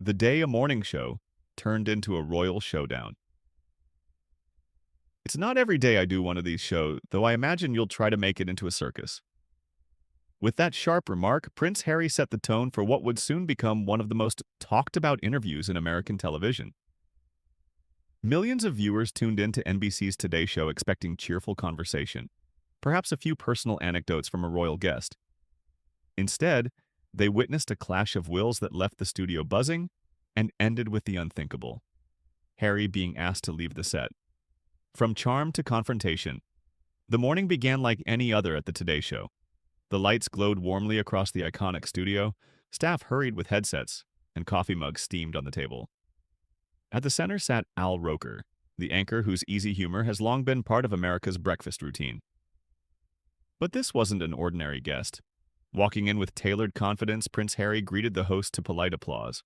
The day a morning show turned into a royal showdown. It's not every day I do one of these shows, though I imagine you'll try to make it into a circus. With that sharp remark, Prince Harry set the tone for what would soon become one of the most talked about interviews in American television. Millions of viewers tuned in to NBC's Today Show expecting cheerful conversation, perhaps a few personal anecdotes from a royal guest. Instead, they witnessed a clash of wills that left the studio buzzing and ended with the unthinkable: Harry being asked to leave the set. From charm to confrontation, the morning began like any other at the Today Show. The lights glowed warmly across the iconic studio, staff hurried with headsets, and coffee mugs steamed on the table. At the center sat Al Roker, the anchor whose easy humor has long been part of America's breakfast routine. But this wasn't an ordinary guest. Walking in with tailored confidence, Prince Harry greeted the host to polite applause.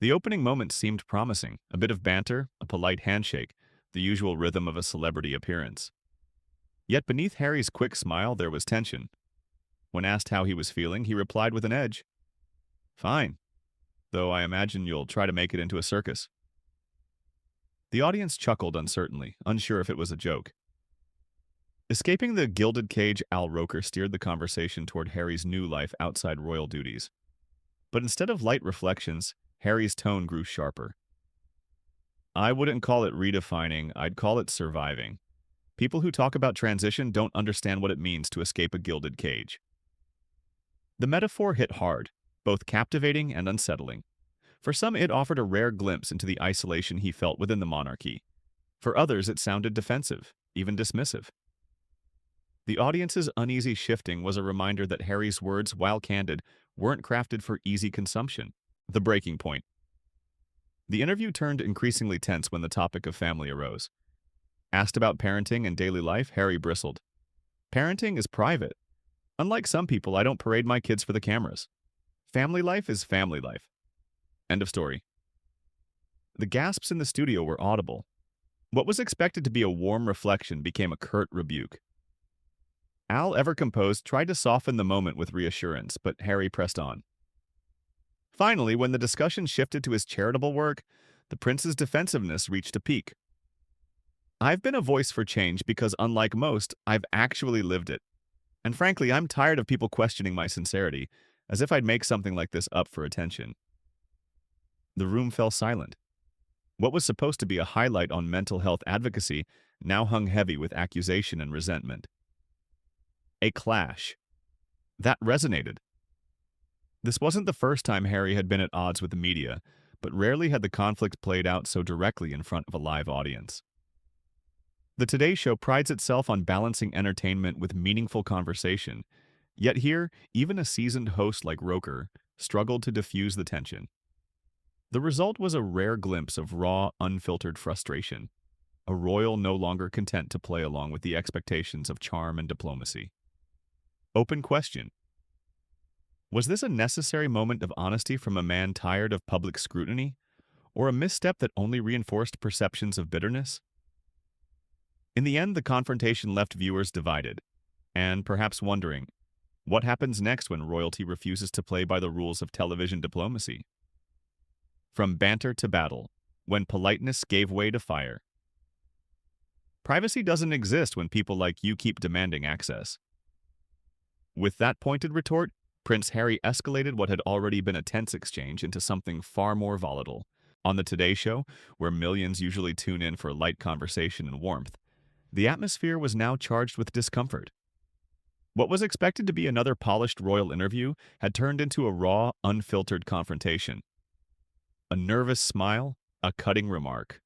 The opening moments seemed promising: a bit of banter, a polite handshake, the usual rhythm of a celebrity appearance. Yet beneath Harry's quick smile there was tension. When asked how he was feeling, he replied with an edge, "Fine, though I imagine you'll try to make it into a circus." The audience chuckled uncertainly, unsure if it was a joke. Escaping the gilded cage, Al Roker steered the conversation toward Harry's new life outside royal duties. But instead of light reflections, Harry's tone grew sharper. "I wouldn't call it redefining, I'd call it surviving. People who talk about transition don't understand what it means to escape a gilded cage." The metaphor hit hard, both captivating and unsettling. For some, it offered a rare glimpse into the isolation he felt within the monarchy. For others, it sounded defensive, even dismissive. The audience's uneasy shifting was a reminder that Harry's words, while candid, weren't crafted for easy consumption. The breaking point. The interview turned increasingly tense when the topic of family arose. Asked about parenting and daily life, Harry bristled. "Parenting is private. Unlike some people, I don't parade my kids for the cameras. Family life is family life." End of story. The gasps in the studio were audible. What was expected to be a warm reflection became a curt rebuke. Al, ever composed, tried to soften the moment with reassurance, but Harry pressed on. Finally, when the discussion shifted to his charitable work, the prince's defensiveness reached a peak. "I've been a voice for change because, unlike most, I've actually lived it. And frankly, I'm tired of people questioning my sincerity, as if I'd make something like this up for attention." The room fell silent. What was supposed to be a highlight on mental health advocacy now hung heavy with accusation and resentment. A clash. That resonated. This wasn't the first time Harry had been at odds with the media, but rarely had the conflict played out so directly in front of a live audience. The Today Show prides itself on balancing entertainment with meaningful conversation, yet here, even a seasoned host like Roker struggled to diffuse the tension. The result was a rare glimpse of raw, unfiltered frustration, a royal no longer content to play along with the expectations of charm and diplomacy. Open question. Was this a necessary moment of honesty from a man tired of public scrutiny, or a misstep that only reinforced perceptions of bitterness? In the end, the confrontation left viewers divided, and perhaps wondering, what happens next when royalty refuses to play by the rules of television diplomacy? From banter to battle, when politeness gave way to fire. Privacy doesn't exist when people like you keep demanding access. With that pointed retort, Prince Harry escalated what had already been a tense exchange into something far more volatile. On the Today Show, where millions usually tune in for light conversation and warmth, the atmosphere was now charged with discomfort. What was expected to be another polished royal interview had turned into a raw, unfiltered confrontation. A nervous smile, a cutting remark.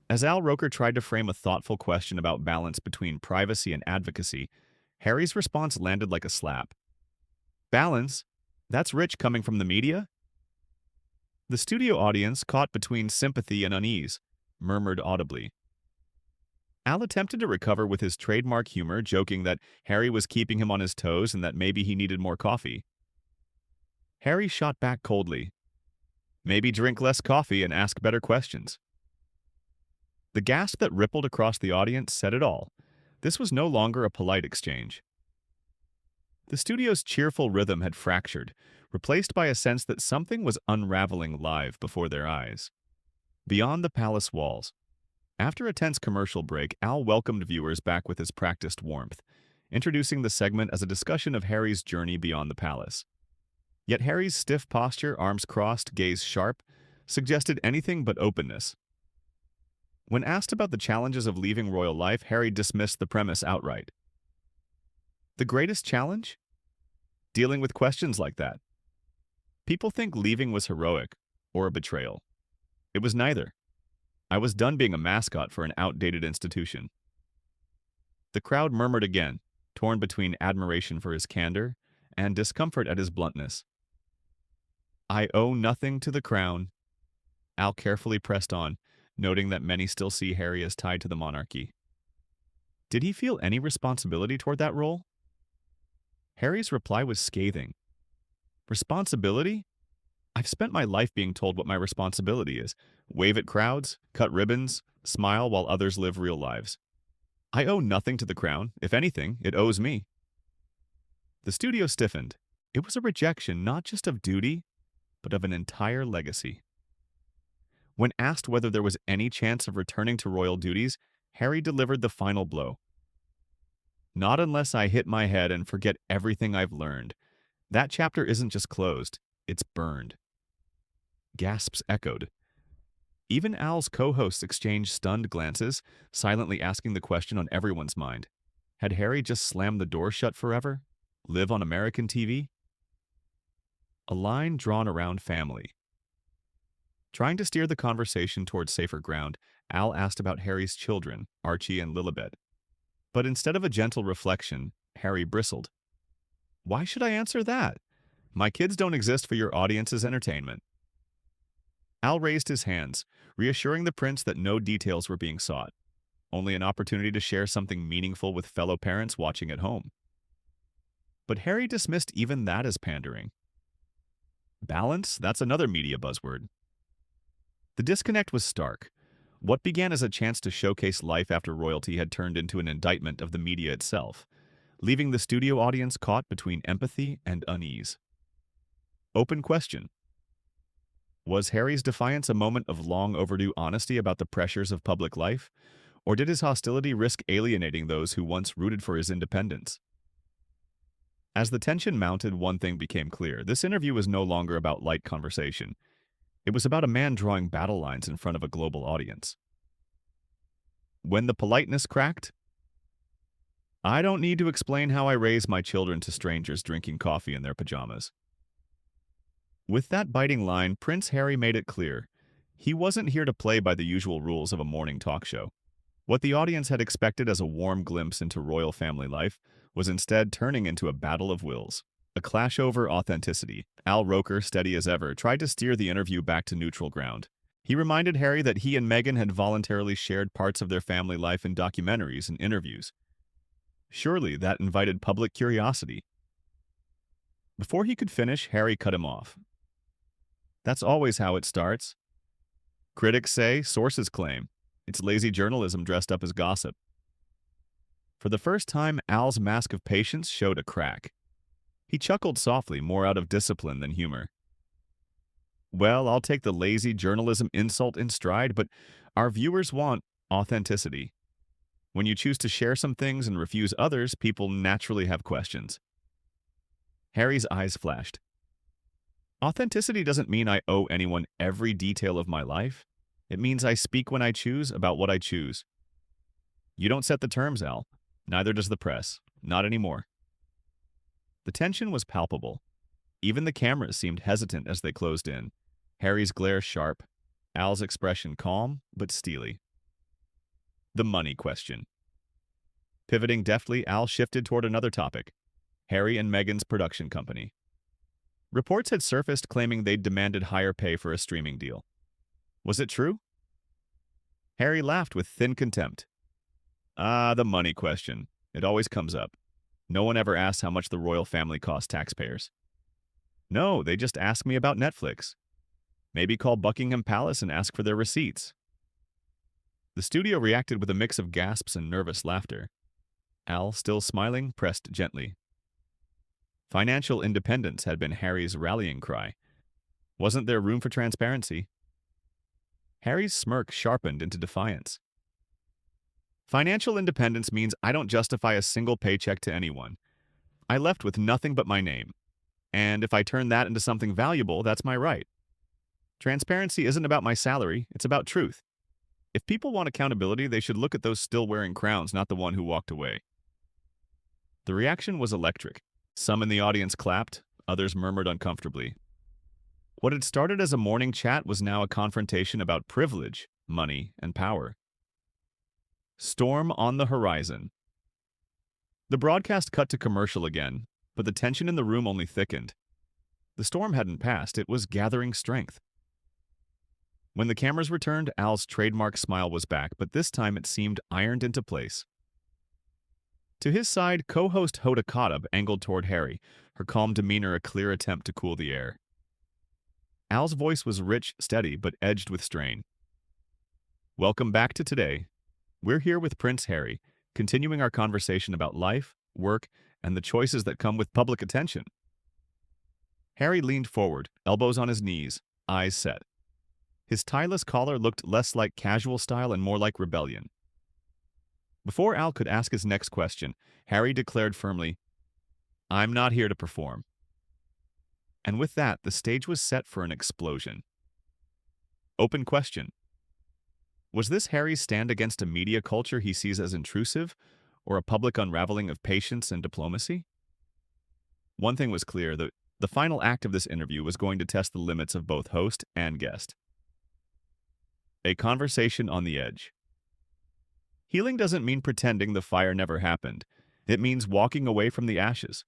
As Al Roker tried to frame a thoughtful question about balance between privacy and advocacy, Harry's response landed like a slap. "Balance? That's rich coming from the media?" The studio audience, caught between sympathy and unease, murmured audibly. Al attempted to recover with his trademark humor, joking that Harry was keeping him on his toes and that maybe he needed more coffee. Harry shot back coldly. "Maybe drink less coffee and ask better questions." The gasp that rippled across the audience said it all. This was no longer a polite exchange. The studio's cheerful rhythm had fractured, replaced by a sense that something was unraveling live before their eyes. Beyond the palace walls. After a tense commercial break, Al welcomed viewers back with his practiced warmth, introducing the segment as a discussion of Harry's journey beyond the palace. Yet Harry's stiff posture, arms crossed, gaze sharp, suggested anything but openness. When asked about the challenges of leaving royal life, Harry dismissed the premise outright. The greatest challenge? Dealing with questions like that. People think leaving was heroic or a betrayal. It was neither. I was done being a mascot for an outdated institution. The crowd murmured again, torn between admiration for his candor and discomfort at his bluntness. I owe nothing to the crown. Al carefully pressed on, noting that many still see Harry as tied to the monarchy. Did he feel any responsibility toward that role? Harry's reply was scathing. Responsibility? I've spent my life being told what my responsibility is. Wave at crowds, cut ribbons, smile while others live real lives. I owe nothing to the crown. If anything, it owes me. The studio stiffened. It was a rejection not just of duty, but of an entire legacy. When asked whether there was any chance of returning to royal duties, Harry delivered the final blow. Not unless I hit my head and forget everything I've learned. That chapter isn't just closed, it's burned. Gasps echoed. Even Al's co-hosts exchanged stunned glances, silently asking the question on everyone's mind. Had Harry just slammed the door shut forever? Live on American TV? A line drawn around family. Trying to steer the conversation towards safer ground, Al asked about Harry's children, Archie and Lilibet. But instead of a gentle reflection, Harry bristled. Why should I answer that? My kids don't exist for your audience's entertainment. Al raised his hands, reassuring the prince that no details were being sought, only an opportunity to share something meaningful with fellow parents watching at home. But Harry dismissed even that as pandering. Balance? That's another media buzzword. The disconnect was stark. What began as a chance to showcase life after royalty had turned into an indictment of the media itself, leaving the studio audience caught between empathy and unease. Open question. Was Harry's defiance a moment of long overdue honesty about the pressures of public life, or did his hostility risk alienating those who once rooted for his independence? As the tension mounted, one thing became clear. This interview was no longer about light conversation. It was about a man drawing battle lines in front of a global audience. When the politeness cracked, I don't need to explain how I raise my children to strangers drinking coffee in their pajamas. With that biting line, Prince Harry made it clear. He wasn't here to play by the usual rules of a morning talk show. What the audience had expected as a warm glimpse into royal family life was instead turning into a battle of wills. A clash over authenticity. Al Roker, steady as ever, tried to steer the interview back to neutral ground. He reminded Harry that he and Meghan had voluntarily shared parts of their family life in documentaries and interviews. Surely that invited public curiosity. Before he could finish, Harry cut him off. That's always how it starts. Critics say, sources claim. It's lazy journalism dressed up as gossip. For the first time, Al's mask of patience showed a crack. He chuckled softly, more out of discipline than humor. Well, I'll take the lazy journalism insult in stride, but our viewers want authenticity. When you choose to share some things and refuse others, people naturally have questions. Harry's eyes flashed. Authenticity doesn't mean I owe anyone every detail of my life. It means I speak when I choose about what I choose. You don't set the terms, Al. Neither does the press. Not anymore. The tension was palpable. Even the cameras seemed hesitant as they closed in. Harry's glare sharp, Al's expression calm but steely. The money question. Pivoting deftly, Al shifted toward another topic. Harry and Meghan's production company. Reports had surfaced claiming they'd demanded higher pay for a streaming deal. Was it true? Harry laughed with thin contempt. The money question. It always comes up. No one ever asks how much the royal family costs taxpayers. No, they just ask me about Netflix. Maybe call Buckingham Palace and ask for their receipts. The studio reacted with a mix of gasps and nervous laughter. Al, still smiling, pressed gently. Financial independence had been Harry's rallying cry. Wasn't there room for transparency? Harry's smirk sharpened into defiance. Financial independence means I don't justify a single paycheck to anyone. I left with nothing but my name. And if I turn that into something valuable, that's my right. Transparency isn't about my salary, it's about truth. If people want accountability, they should look at those still wearing crowns, not the one who walked away. The reaction was electric. Some in the audience clapped, others murmured uncomfortably. What had started as a morning chat was now a confrontation about privilege, money, and power. Storm on the horizon. The broadcast cut to commercial again, but the tension in the room only thickened. The storm hadn't passed, it was gathering strength. When the cameras returned, Al's trademark smile was back, but this time it seemed ironed into place. To his side, co-host Hoda Kotb angled toward Harry, her calm demeanor a clear attempt to cool the air. Al's voice was rich, steady, but edged with strain. Welcome back to Today. We're here with Prince Harry, continuing our conversation about life, work, and the choices that come with public attention. Harry leaned forward, elbows on his knees, eyes set. His tieless collar looked less like casual style and more like rebellion. Before Al could ask his next question, Harry declared firmly, "I'm not here to perform." And with that, the stage was set for an explosion. Open question. Was this Harry's stand against a media culture he sees as intrusive, or a public unraveling of patience and diplomacy? One thing was clear, the final act of this interview was going to test the limits of both host and guest. A conversation on the edge. Healing doesn't mean pretending the fire never happened. It means walking away from the ashes.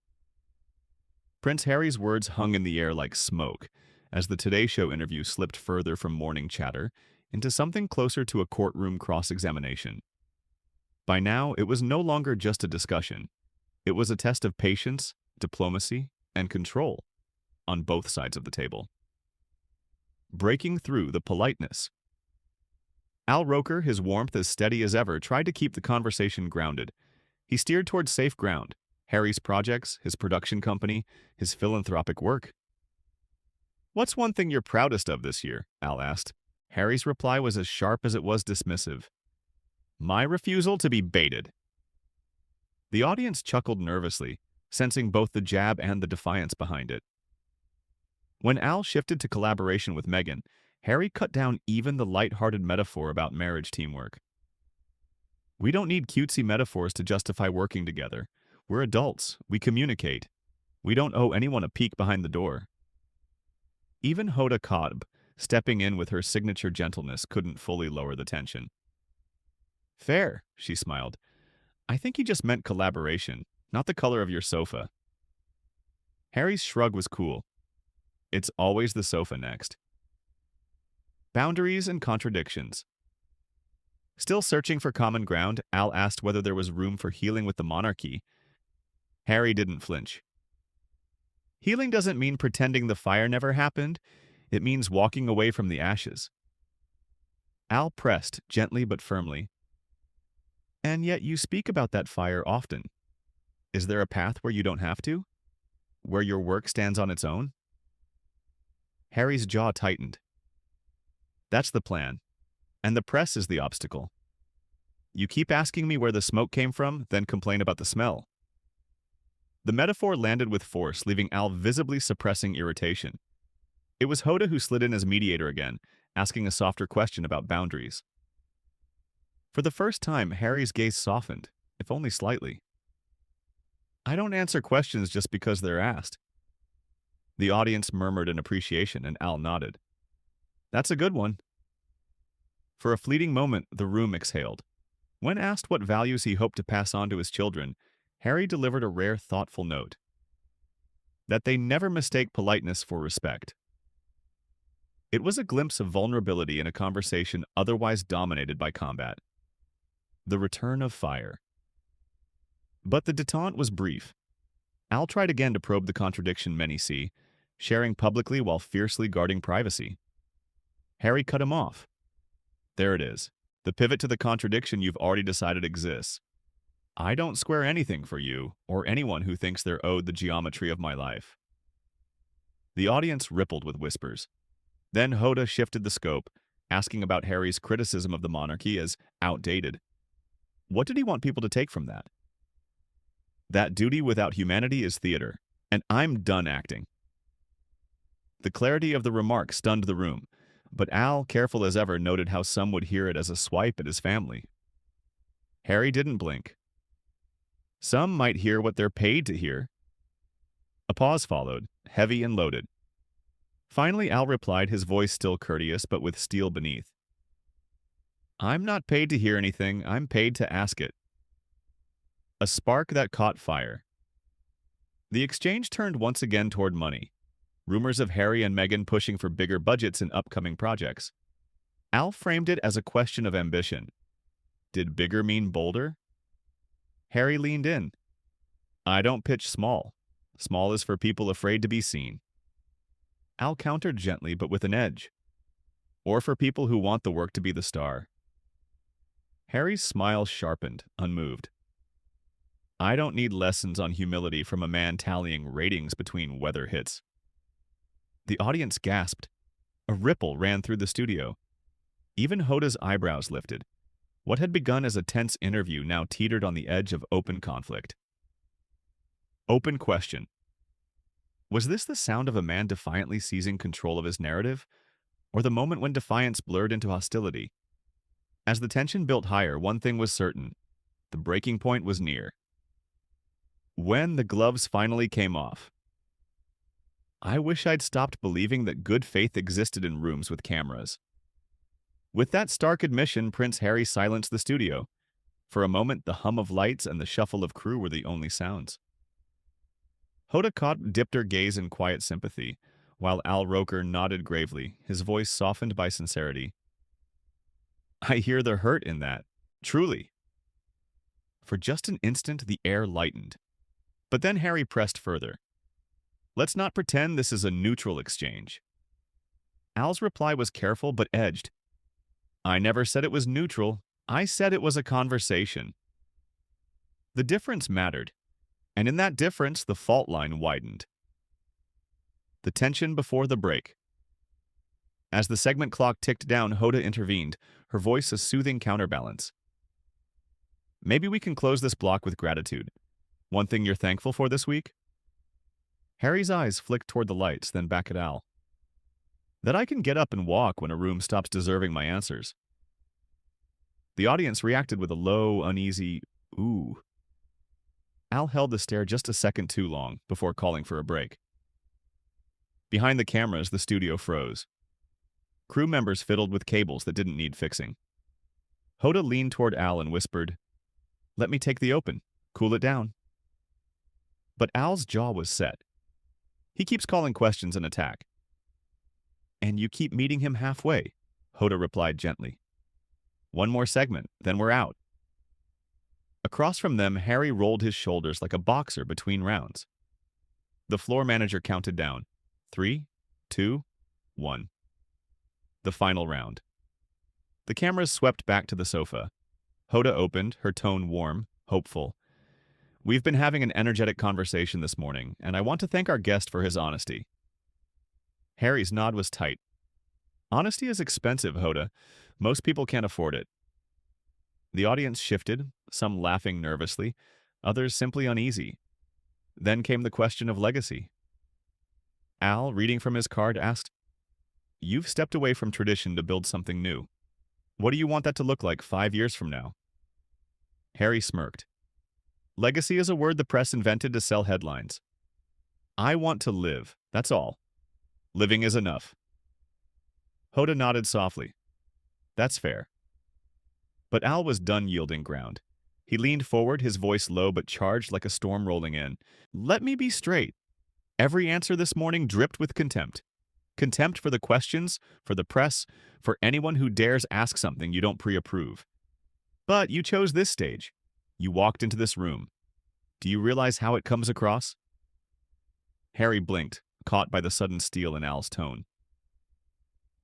Prince Harry's words hung in the air like smoke, as the Today Show interview slipped further from morning chatter into something closer to a courtroom cross-examination. By now, it was no longer just a discussion. It was a test of patience, diplomacy, and control on both sides of the table. Breaking through the politeness. Al Roker, his warmth as steady as ever, tried to keep the conversation grounded. He steered towards safe ground, Harry's projects, his production company, his philanthropic work. "What's one thing you're proudest of this year?" Al asked. Harry's reply was as sharp as it was dismissive. "My refusal to be baited." The audience chuckled nervously, sensing both the jab and the defiance behind it. When Al shifted to collaboration with Meghan, Harry cut down even the light-hearted metaphor about marriage teamwork. "We don't need cutesy metaphors to justify working together. We're adults. We communicate. We don't owe anyone a peek behind the door." Even Hoda Kotb, stepping in with her signature gentleness, couldn't fully lower the tension. "Fair," she smiled. "I think he just meant collaboration, not the color of your sofa." Harry's shrug was cool. It's always the sofa next. Boundaries and contradictions. Still searching for common ground, Al asked whether there was room for healing with the monarchy. Harry didn't flinch. "Healing doesn't mean pretending the fire never happened. It means walking away from the ashes." Al pressed, gently but firmly. "And yet you speak about that fire often. Is there a path where you don't have to? Where your work stands on its own?" Harry's jaw tightened. "That's the plan. And the press is the obstacle. You keep asking me where the smoke came from, then complain about the smell." The metaphor landed with force, leaving Al visibly suppressing irritation. It was Hoda who slid in as mediator again, asking a softer question about boundaries. For the first time, Harry's gaze softened, if only slightly. "I don't answer questions just because they're asked." The audience murmured in appreciation, and Al nodded. "That's a good one." For a fleeting moment, the room exhaled. When asked what values he hoped to pass on to his children, Harry delivered a rare, thoughtful note. That they never mistake politeness for respect. It was a glimpse of vulnerability in a conversation otherwise dominated by combat. The return of fire. But the detente was brief. Al tried again to probe the contradiction many see, sharing publicly while fiercely guarding privacy. Harry cut him off. "There it is. The pivot to the contradiction you've already decided exists. I don't square anything for you or anyone who thinks they're owed the geometry of my life. The audience rippled with whispers. Then Hoda shifted the scope, asking about Harry's criticism of the monarchy as outdated. What did he want people to take from that? That duty without humanity is theater, and I'm done acting. The clarity of the remark stunned the room, but Al, careful as ever, noted how some would hear it as a swipe at his family. Harry didn't blink. Some might hear what they're paid to hear. A pause followed, heavy and loaded. Finally, Al replied, his voice still courteous but with steel beneath. I'm not paid to hear anything, I'm paid to ask it. A spark that caught fire. The exchange turned once again toward money. Rumors of Harry and Meghan pushing for bigger budgets in upcoming projects. Al framed it as a question of ambition. Did bigger mean bolder? Harry leaned in. I don't pitch small. Small is for people afraid to be seen. Al countered gently but with an edge. Or for people who want the work to be the star. Harry's smile sharpened, unmoved. I don't need lessons on humility from a man tallying ratings between weather hits. The audience gasped. A ripple ran through the studio. Even Hoda's eyebrows lifted. What had begun as a tense interview now teetered on the edge of open conflict. Open question. Was this the sound of a man defiantly seizing control of his narrative, or the moment when defiance blurred into hostility? As the tension built higher, one thing was certain. The breaking point was near. When the gloves finally came off. I wish I'd stopped believing that good faith existed in rooms with cameras. With that stark admission, Prince Harry silenced the studio. For a moment, the hum of lights and the shuffle of crew were the only sounds. Hoda dipped her gaze in quiet sympathy, while Al Roker nodded gravely, his voice softened by sincerity. I hear the hurt in that, truly. For just an instant, the air lightened. But then Harry pressed further. Let's not pretend this is a neutral exchange. Al's reply was careful but edged. I never said it was neutral. I said it was a conversation. The difference mattered, and in that difference, the fault line widened. The tension before the break. As the segment clock ticked down, Hoda intervened, her voice a soothing counterbalance. Maybe we can close this block with gratitude. One thing you're thankful for this week? Harry's eyes flicked toward the lights, then back at Al. That I can get up and walk when a room stops deserving my answers. The audience reacted with a low, uneasy, ooh. Al held the stare just a second too long before calling for a break. Behind the cameras, the studio froze. Crew members fiddled with cables that didn't need fixing. Hoda leaned toward Al and whispered, Let me take the open. Cool it down. But Al's jaw was set. He keeps calling questions an attack. And you keep meeting him halfway, Hoda replied gently. One more segment, then we're out. Across from them, Harry rolled his shoulders like a boxer between rounds. The floor manager counted down. 3, 2, 1. The final round. The cameras swept back to the sofa. Hoda opened, her tone warm, hopeful. We've been having an energetic conversation this morning, and I want to thank our guest for his honesty. Harry's nod was tight. Honesty is expensive, Hoda. Most people can't afford it. The audience shifted, some laughing nervously, others simply uneasy. Then came the question of legacy. Al, reading from his card, asked, You've stepped away from tradition to build something new. What do you want that to look like 5 years from now? Harry smirked. Legacy is a word the press invented to sell headlines. I want to live, that's all. Living is enough. Hoda nodded softly. That's fair. But Al was done yielding ground. He leaned forward, his voice low but charged like a storm rolling in. Let me be straight. Every answer this morning dripped with contempt. Contempt for the questions, for the press, for anyone who dares ask something you don't pre-approve. But you chose this stage. You walked into this room. Do you realize how it comes across? Harry blinked, caught by the sudden steel in Al's tone.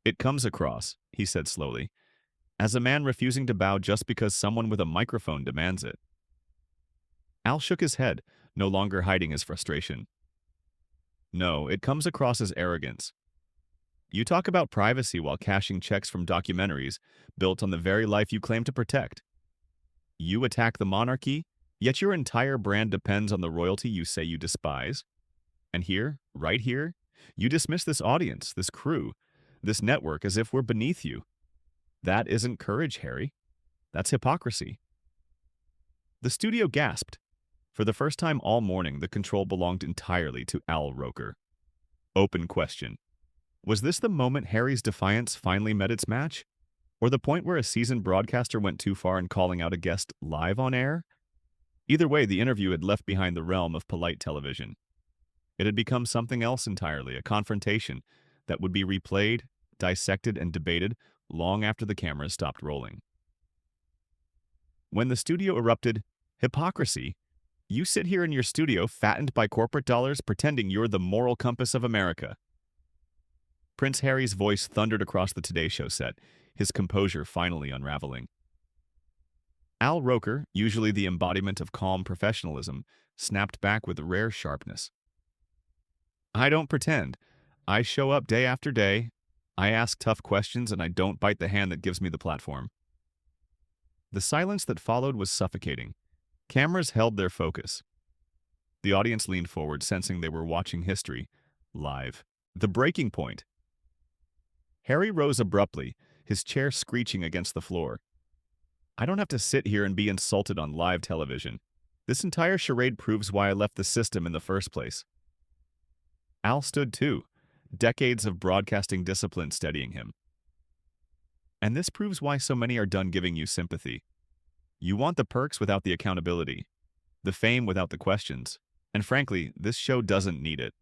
It comes across, he said slowly, as a man refusing to bow just because someone with a microphone demands it. Al shook his head, no longer hiding his frustration. No, it comes across as arrogance. You talk about privacy while cashing checks from documentaries built on the very life you claim to protect. You attack the monarchy, yet your entire brand depends on the royalty you say you despise. And here, right here, you dismiss this audience, this crew, this network as if we're beneath you. That isn't courage, Harry. That's hypocrisy. The studio gasped. For the first time all morning, the control belonged entirely to Al Roker. Open question. Was this the moment Harry's defiance finally met its match? Or the point where a seasoned broadcaster went too far in calling out a guest live on air? Either way, the interview had left behind the realm of polite television. It had become something else entirely, a confrontation that would be replayed, dissected, and debated long after the cameras stopped rolling. When the studio erupted, hypocrisy. You sit here in your studio, fattened by corporate dollars, pretending you're the moral compass of America. Prince Harry's voice thundered across the Today Show set, his composure finally unraveling. Al Roker, usually the embodiment of calm professionalism, snapped back with rare sharpness. I don't pretend. I show up day after day. I ask tough questions, and I don't bite the hand that gives me the platform. The silence that followed was suffocating. Cameras held their focus. The audience leaned forward, sensing they were watching history, live. The breaking point. Harry rose abruptly, his chair screeching against the floor. I don't have to sit here and be insulted on live television. This entire charade proves why I left the system in the first place. Al stood too, decades of broadcasting discipline steadying him. And this proves why so many are done giving you sympathy. You want the perks without the accountability, the fame without the questions, and frankly, this show doesn't need it.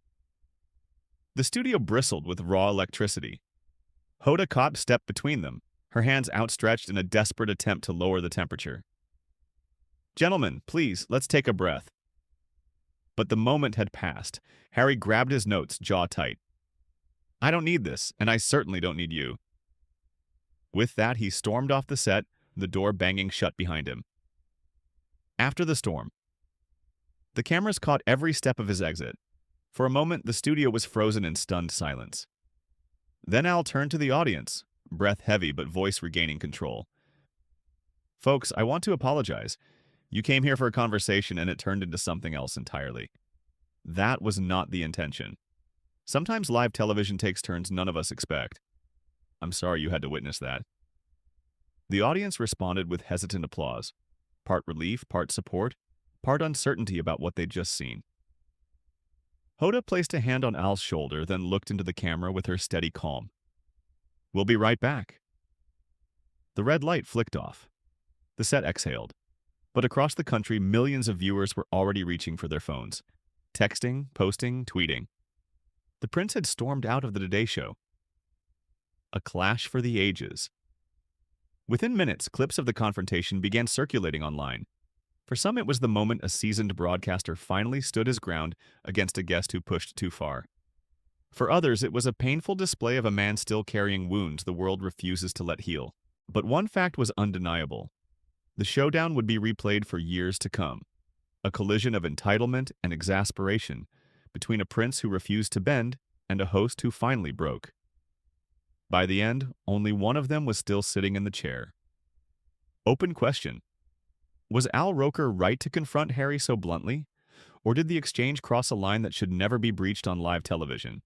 The studio bristled with raw electricity. Hoda Kotb stepped between them, her hands outstretched in a desperate attempt to lower the temperature. Gentlemen, please, let's take a breath. But the moment had passed. Harry grabbed his notes, jaw tight. I don't need this, and I certainly don't need you. With that, he stormed off the set, the door banging shut behind him. After the storm, the cameras caught every step of his exit. For a moment, the studio was frozen in stunned silence. Then Al turned to the audience, breath heavy but voice regaining control. Folks, I want to apologize. You came here for a conversation and it turned into something else entirely. That was not the intention. Sometimes live television takes turns none of us expect. I'm sorry you had to witness that. The audience responded with hesitant applause, part relief, part support, part uncertainty about what they'd just seen. Hoda placed a hand on Al's shoulder, then looked into the camera with her steady calm. We'll be right back. The red light flicked off. The set exhaled. But across the country, millions of viewers were already reaching for their phones, texting, posting, tweeting. The prince had stormed out of the Today Show. A clash for the ages. Within minutes, clips of the confrontation began circulating online. For some, it was the moment a seasoned broadcaster finally stood his ground against a guest who pushed too far. For others, it was a painful display of a man still carrying wounds the world refuses to let heal. But one fact was undeniable. The showdown would be replayed for years to come. A collision of entitlement and exasperation between a prince who refused to bend and a host who finally broke. By the end, only one of them was still sitting in the chair. Open question. Was Al Roker right to confront Harry so bluntly? Or did the exchange cross a line that should never be breached on live television?